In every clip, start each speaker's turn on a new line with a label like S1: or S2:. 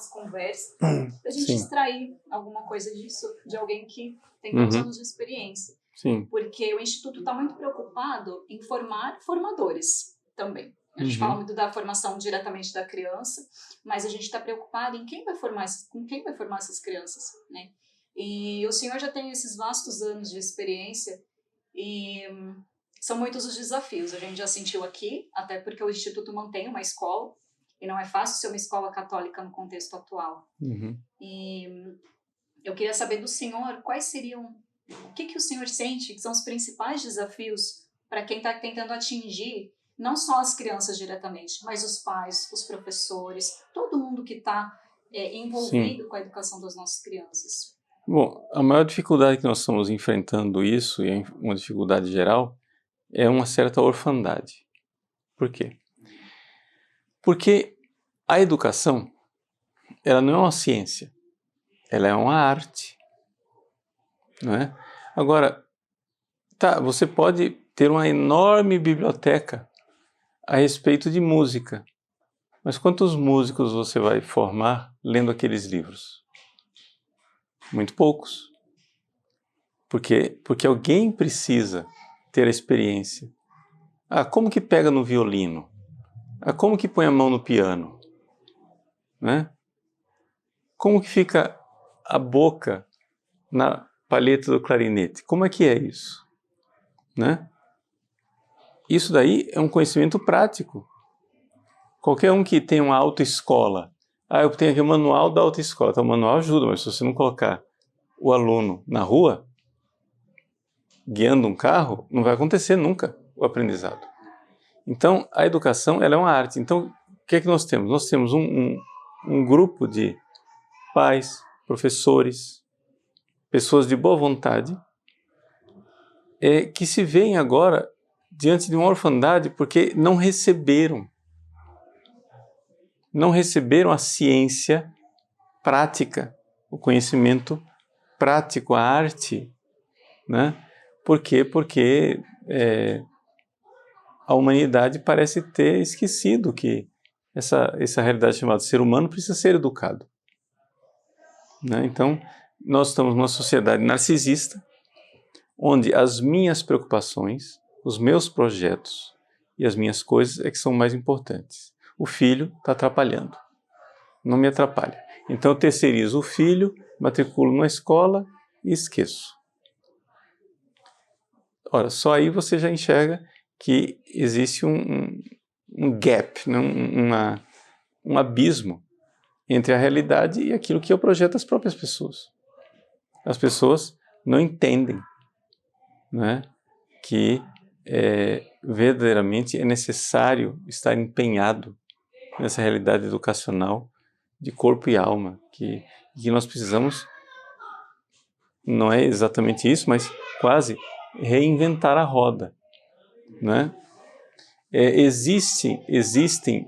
S1: nossa conversa, da gente extrair alguma coisa disso de alguém que tem tantos anos de experiência.
S2: Sim.
S1: Porque o Instituto está muito preocupado em formar formadores também. A gente fala muito da formação diretamente da criança, mas a gente está preocupado em quem vai formar, com quem vai formar essas crianças, né? E o senhor já tem esses vastos anos de experiência e são muitos os desafios. A gente já sentiu aqui, até porque o Instituto mantém uma escola, e não é fácil ser uma escola católica no contexto atual. E eu queria saber do senhor quais seriam, o que o senhor sente que são os principais desafios para quem está tentando atingir não só as crianças diretamente, mas os pais, os professores, todo mundo que está envolvido com a educação das nossas crianças.
S2: Bom, a maior dificuldade que nós estamos enfrentando isso, e é uma dificuldade geral, é uma certa orfandade. Por quê? Porque a educação, ela não é uma ciência, ela é uma arte, não é? Agora, você pode ter uma enorme biblioteca a respeito de música, mas quantos músicos você vai formar lendo aqueles livros? Muito poucos. Porque alguém precisa ter a experiência. Como que pega no violino? Como que põe a mão no piano? Né? Como que fica a boca na palheta do clarinete? Como é que é isso? Né? Isso daí é um conhecimento prático. Qualquer um que tem uma autoescola, eu tenho aqui o manual da autoescola. Então, o manual ajuda, mas se você não colocar o aluno na rua, guiando um carro, não vai acontecer nunca o aprendizado. Então, a educação ela é uma arte. Então, o que é que nós temos? Nós temos um grupo de pais, professores, pessoas de boa vontade, que se veem agora diante de uma orfandade porque não receberam a ciência prática, o conhecimento prático, a arte, né? Por quê? Porque a humanidade parece ter esquecido que essa realidade chamada ser humano precisa ser educado. Né? Então, nós estamos numa sociedade narcisista, onde as minhas preocupações, os meus projetos e as minhas coisas é que são mais importantes. O filho está atrapalhando, não me atrapalha. Então eu terceirizo o filho, matriculo na escola e esqueço. Ora, só aí você já enxerga que existe um gap, né? um abismo entre a realidade e aquilo que é o projeto das próprias pessoas. As pessoas não entendem, né, que verdadeiramente é necessário estar empenhado nessa realidade educacional de corpo e alma, que nós precisamos, não é exatamente isso, mas quase reinventar a roda. Né? Existem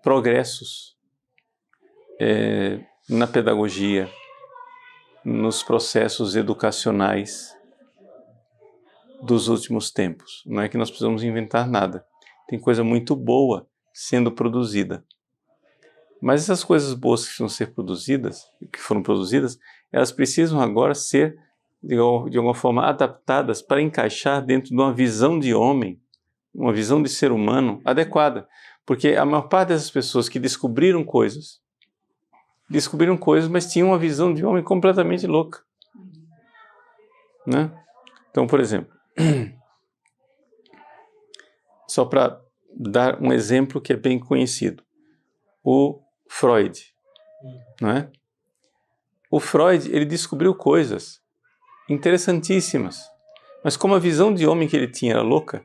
S2: progressos na pedagogia, nos processos educacionais dos últimos tempos. Não é que nós precisamos inventar nada. Tem coisa muito boa sendo produzida. Mas essas coisas boas que foram produzidas, elas precisam agora ser, de alguma forma, adaptadas para encaixar dentro de uma visão de homem, uma visão de ser humano adequada. Porque a maior parte dessas pessoas que descobriram coisas, mas tinham uma visão de homem completamente louca. Né? Então, por exemplo, só para dar um exemplo que é bem conhecido, o Freud. Não é? O Freud, ele descobriu coisas interessantíssimas, mas como a visão de homem que ele tinha era louca,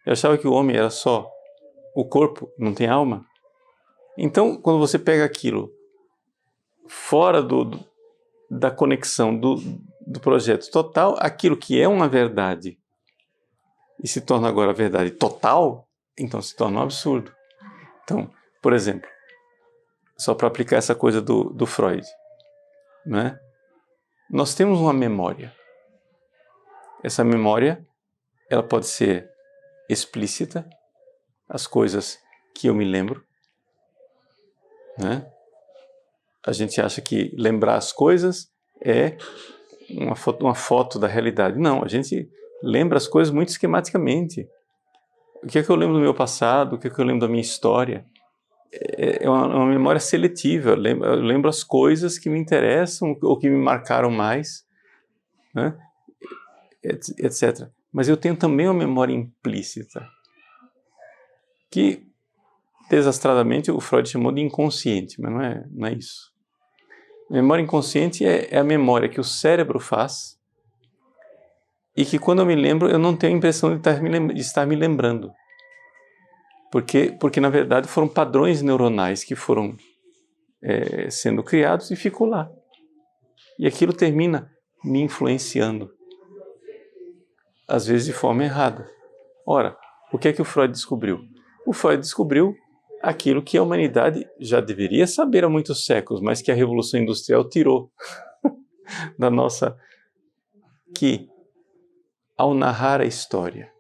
S2: ele achava que o homem era só o corpo, não tem alma. Então, quando você pega aquilo fora da conexão do projeto total, aquilo que é uma verdade e se torna agora a verdade total, então se torna um absurdo. Então, por exemplo, só para aplicar essa coisa do Freud, né? Nós temos uma memória. Essa memória, ela pode ser explícita, as coisas que eu me lembro, né? A gente acha que lembrar as coisas é uma foto da realidade. Não, a gente lembra as coisas muito esquematicamente. O que é que eu lembro do meu passado? O que é que eu lembro da minha história? É uma memória seletiva. Eu lembro as coisas que me interessam ou que me marcaram mais, né? Etc. Mas eu tenho também uma memória implícita, que desastradamente o Freud chamou de inconsciente, mas não é isso. Memória inconsciente é a memória que o cérebro faz e que quando eu me lembro eu não tenho a impressão de estar me lembrando. Porque na verdade foram padrões neuronais que foram sendo criados e ficou lá. E aquilo termina me influenciando, às vezes de forma errada. Ora, o que é que o Freud descobriu? O Freud descobriu aquilo que a humanidade já deveria saber há muitos séculos, mas que a Revolução Industrial tirou da nossa... Que, ao narrar a história,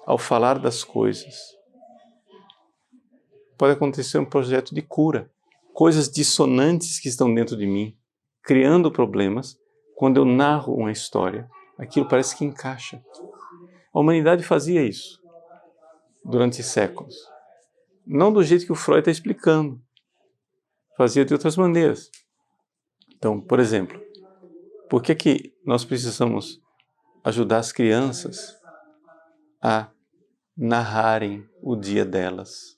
S2: ao falar das coisas, pode acontecer um projeto de cura. Coisas dissonantes que estão dentro de mim, criando problemas. Quando eu narro uma história, aquilo parece que encaixa. A humanidade fazia isso durante séculos. Não do jeito que o Freud está explicando. Fazia de outras maneiras. Então, por exemplo, por que nós precisamos ajudar as crianças a narrarem o dia delas?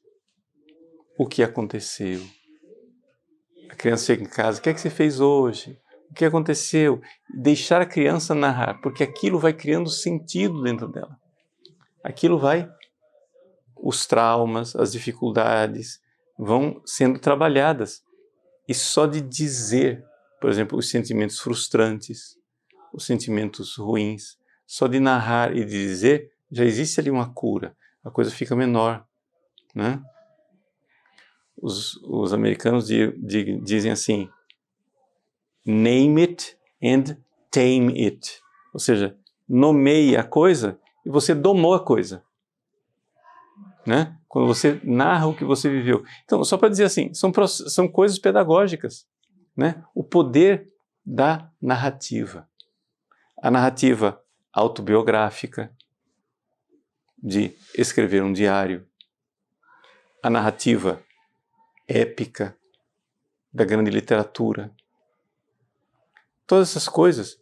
S2: O que aconteceu? A criança chega em casa, o que é que você fez hoje? O que aconteceu? Deixar a criança narrar, porque aquilo vai criando sentido dentro dela. Aquilo vai... Os traumas, as dificuldades vão sendo trabalhadas. E só de dizer, por exemplo, os sentimentos frustrantes, os sentimentos ruins, só de narrar e de dizer, já existe ali uma cura. A coisa fica menor, né? Os americanos dizem assim, name it and tame it. Ou seja, nomeie a coisa e você domou a coisa. Né? Quando você narra o que você viveu. Então, só para dizer assim, são coisas pedagógicas. Né? O poder da narrativa. A narrativa autobiográfica, de escrever um diário. A narrativa épica da grande literatura. Todas essas coisas,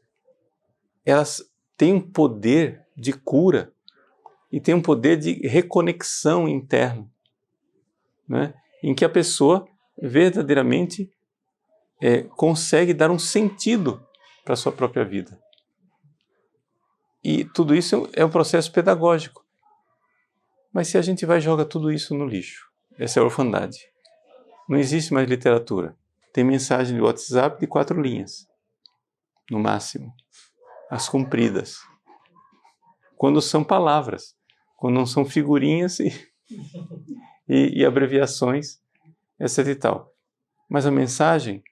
S2: elas têm um poder de cura e têm um poder de reconexão interna, né? Em que a pessoa verdadeiramente consegue dar um sentido para a sua própria vida. E tudo isso é um processo pedagógico. Mas se a gente vai e joga tudo isso no lixo, essa é a orfandade. Não existe mais literatura. Tem mensagem de WhatsApp de 4 linhas, no máximo. As compridas. Quando são palavras. Quando não são figurinhas e abreviações, etc e tal. Mas a mensagem,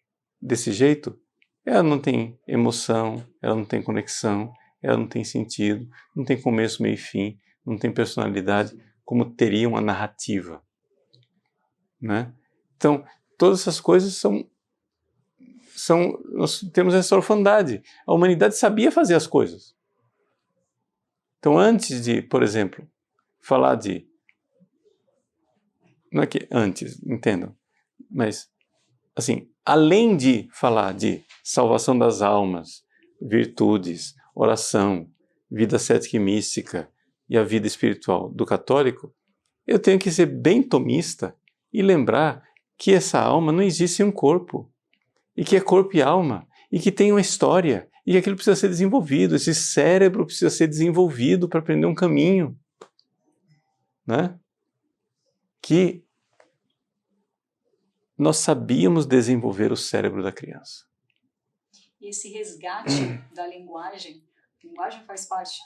S2: desse jeito, ela não tem emoção, ela não tem conexão, ela não tem sentido, não tem começo, meio e fim, não tem personalidade, como teria uma narrativa. Né? Então, todas essas coisas nós temos essa orfandade. A humanidade sabia fazer as coisas. Então, antes de, por exemplo, falar de... Não é que antes, entendam, mas, assim, além de falar de salvação das almas, virtudes, oração, vida cética e mística e a vida espiritual do católico, eu tenho que ser bem tomista e lembrar que essa alma não existe em um corpo, e que é corpo e alma, e que tem uma história, e que aquilo precisa ser desenvolvido, esse cérebro precisa ser desenvolvido para aprender um caminho. Né? Que nós sabíamos desenvolver o cérebro da criança.
S1: E esse resgate da linguagem, a linguagem faz parte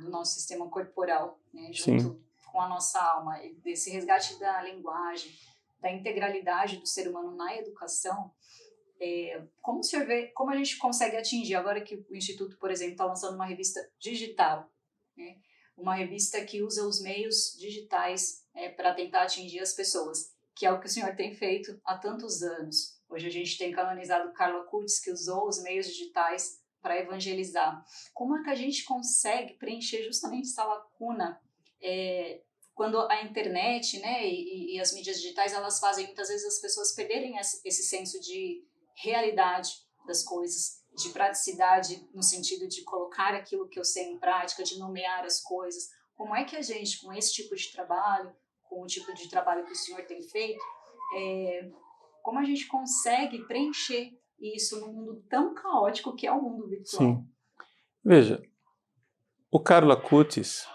S1: do nosso sistema corporal, né, junto
S2: Sim.
S1: com a nossa alma. E esse resgate da linguagem, da integralidade do ser humano na educação, como o senhor vê, como a gente consegue atingir, agora que o Instituto, por exemplo, está lançando uma revista digital, né, uma revista que usa os meios digitais para tentar atingir as pessoas. que é o que o senhor tem feito há tantos anos. Hoje a gente tem canonizado Carlo Acutis, que usou os meios digitais para evangelizar. Como é que a gente consegue preencher justamente essa lacuna quando a internet, né, e as mídias digitais, elas fazem muitas vezes as pessoas perderem esse senso de realidade das coisas, de praticidade no sentido de colocar aquilo que eu sei em prática, de nomear as coisas. Como é que a gente, com esse tipo de trabalho, com o tipo de trabalho que o senhor tem feito, como a gente consegue preencher isso num mundo tão caótico que é o mundo virtual?
S2: Sim. Veja, o Carlo Acutis,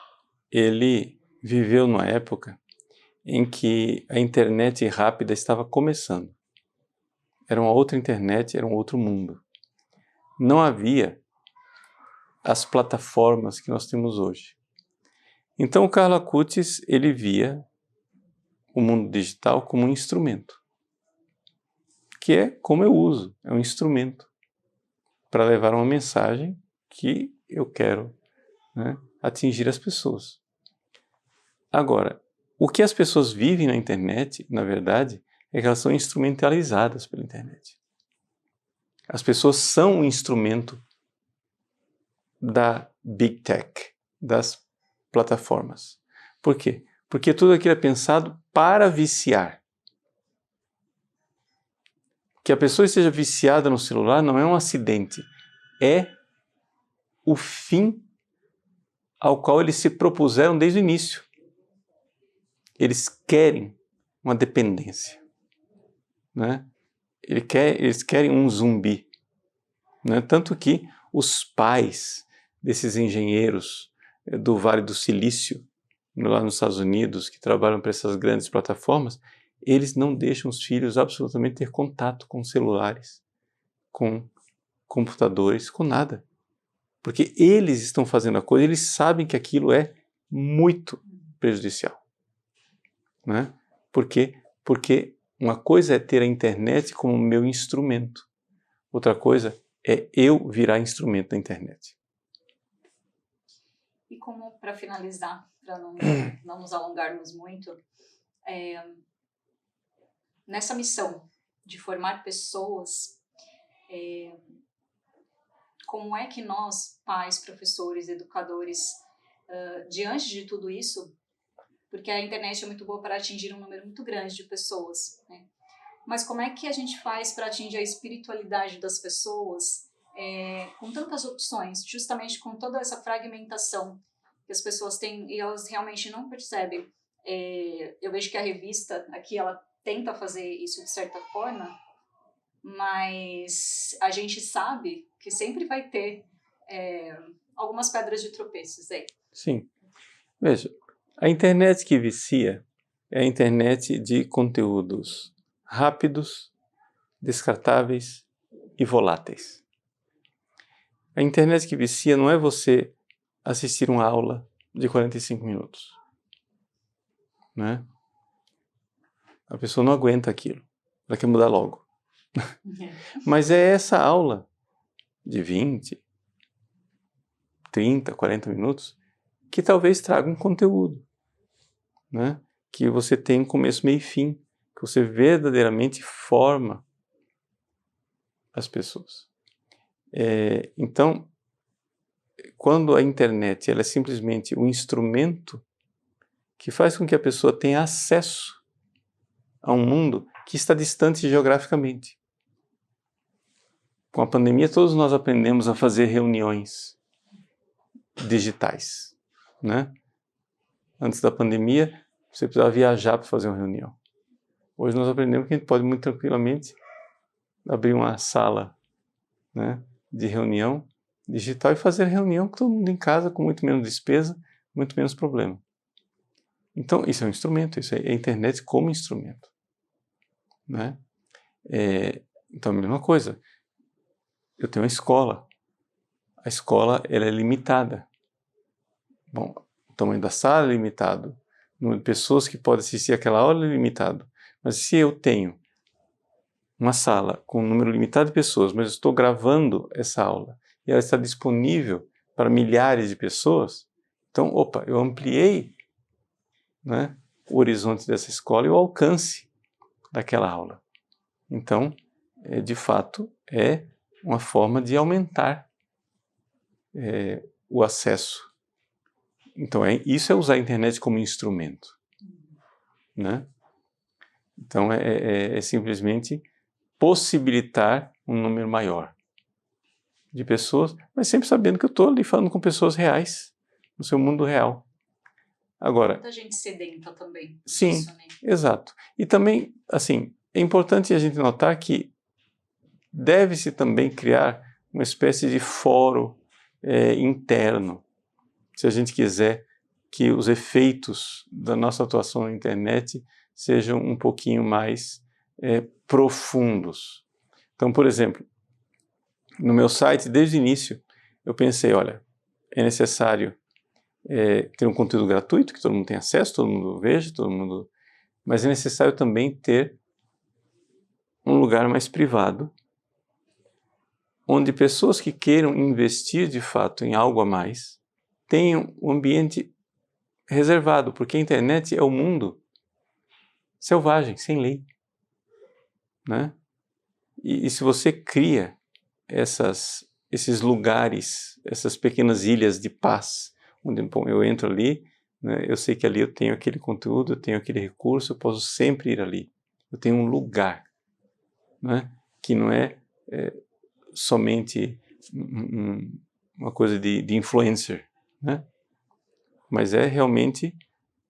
S2: ele viveu numa época em que a internet rápida estava começando. Era uma outra internet, era um outro mundo. Não havia as plataformas que nós temos hoje. Então o Carlo Acutis, ele via o mundo digital como um instrumento, que é como eu uso, é um instrumento para levar uma mensagem que eu quero, né, atingir as pessoas. Agora, o que as pessoas vivem na internet, na verdade, é que elas são instrumentalizadas pela internet. As pessoas são um instrumento da Big Tech, das plataformas. Por quê? Porque tudo aquilo é pensado para viciar. Que a pessoa esteja viciada no celular não é um acidente, é o fim ao qual eles se propuseram desde o início. Eles querem uma dependência, né? Eles querem um zumbi, né? Tanto que os pais desses engenheiros do Vale do Silício, lá nos Estados Unidos, que trabalham para essas grandes plataformas, eles não deixam os filhos absolutamente ter contato com celulares, com computadores, com nada. Porque eles estão fazendo a coisa, eles sabem que aquilo é muito prejudicial. Né? Por quê? Porque uma coisa é ter a internet como meu instrumento, outra coisa é eu virar instrumento da internet.
S1: E como, para finalizar, para não nos alongarmos muito, nessa missão de formar pessoas, como é que nós, pais, professores, educadores, diante de tudo isso, porque a internet é muito boa para atingir um número muito grande de pessoas, né? Mas como é que a gente faz para atingir a espiritualidade das pessoas com tantas opções, justamente com toda essa fragmentação que as pessoas têm e elas realmente não percebem? Eu vejo que a revista aqui, ela tenta fazer isso de certa forma, mas a gente sabe que sempre vai ter algumas pedras de tropeços aí.
S2: Sim. Veja, a internet que vicia é a internet de conteúdos rápidos, descartáveis e voláteis. A internet que vicia não é você assistir uma aula de 45 minutos. Né? A pessoa não aguenta aquilo, ela quer mudar logo. Mas é essa aula de 20, 30, 40 minutos que talvez traga um conteúdo, né? Que você tem um começo, meio e fim, que você verdadeiramente forma as pessoas. Então, quando a internet ela é simplesmente um instrumento que faz com que a pessoa tenha acesso a um mundo que está distante geograficamente. Com a pandemia, todos nós aprendemos a fazer reuniões digitais, né? Antes da pandemia, você precisava viajar para fazer uma reunião. Hoje nós aprendemos que a gente pode muito tranquilamente abrir uma sala, né, de reunião digital e fazer reunião com todo mundo em casa, com muito menos despesa, muito menos problema. Então, isso é um instrumento, isso é a internet como instrumento. Né? Então, a mesma coisa. Eu tenho uma escola. A escola ela é limitada. Bom, o tamanho da sala é limitado. O número de pessoas que podem assistir aquela aula é limitado. Mas se eu tenho uma sala com um número limitado de pessoas, mas eu estou gravando essa aula e ela está disponível para milhares de pessoas, então, eu ampliei, né, o horizonte dessa escola e o alcance daquela aula. Então, de fato, é uma forma de aumentar o acesso. Então, isso é usar a internet como instrumento, né? Então, é simplesmente possibilitar um número maior de pessoas, mas sempre sabendo que eu estou ali falando com pessoas reais, no seu mundo real. Agora,
S1: muita gente sedenta também.
S2: Sim,
S1: disso, né?
S2: exato. E também, assim, é importante a gente notar que deve-se também criar uma espécie de fórum interno, se a gente quiser que os efeitos da nossa atuação na internet sejam um pouquinho mais profundos. Então, por exemplo, no meu site, desde o início, eu pensei, olha, é necessário ter um conteúdo gratuito, que todo mundo tenha acesso, todo mundo veja, mas é necessário também ter um lugar mais privado, onde pessoas que queiram investir de fato em algo a mais, tenham um ambiente reservado, porque a internet é o mundo selvagem, sem lei, né? E se você cria esses lugares, essas pequenas ilhas de paz, onde bom, eu entro ali, né, eu sei que ali eu tenho aquele conteúdo, eu tenho aquele recurso, eu posso sempre ir ali. Eu tenho um lugar, né, que não é somente uma coisa de influencer, né, mas é realmente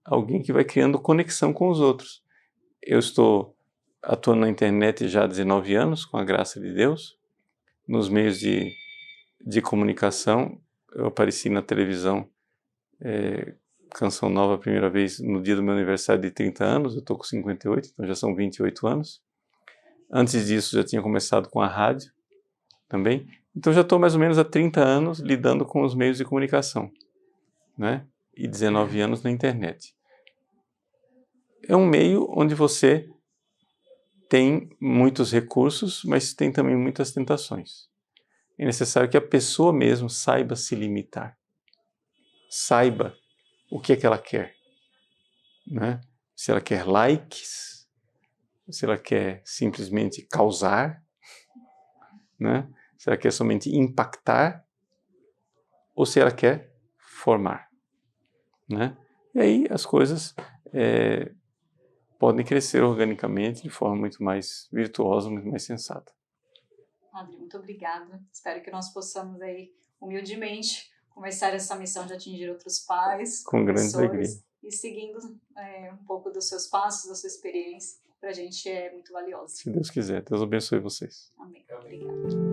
S2: alguém que vai criando conexão com os outros. Eu estou atuando na internet já há 19 anos, com a graça de Deus, nos meios de comunicação. Eu apareci na televisão, Canção Nova, a primeira vez no dia do meu aniversário de 30 anos, eu estou com 58, então já são 28 anos. Antes disso já tinha começado com a rádio também, então já estou mais ou menos há 30 anos lidando com os meios de comunicação, né? E 19 anos na internet. É um meio onde você tem muitos recursos, mas tem também muitas tentações. É necessário que a pessoa mesmo saiba se limitar. Saiba o que é que ela quer, né? Se ela quer likes, se ela quer simplesmente causar, né? Se ela quer somente impactar, ou se ela quer formar, né? E aí as coisas podem crescer organicamente de forma muito mais virtuosa, muito mais sensata.
S1: Padre, muito obrigada. Espero que nós possamos aí, humildemente, começar essa missão de atingir outros pais,
S2: Com grande alegria.
S1: professores, e seguindo um pouco dos seus passos, da sua experiência, para a gente é muito valioso.
S2: Se Deus quiser. Deus abençoe vocês.
S1: Amém. Obrigada.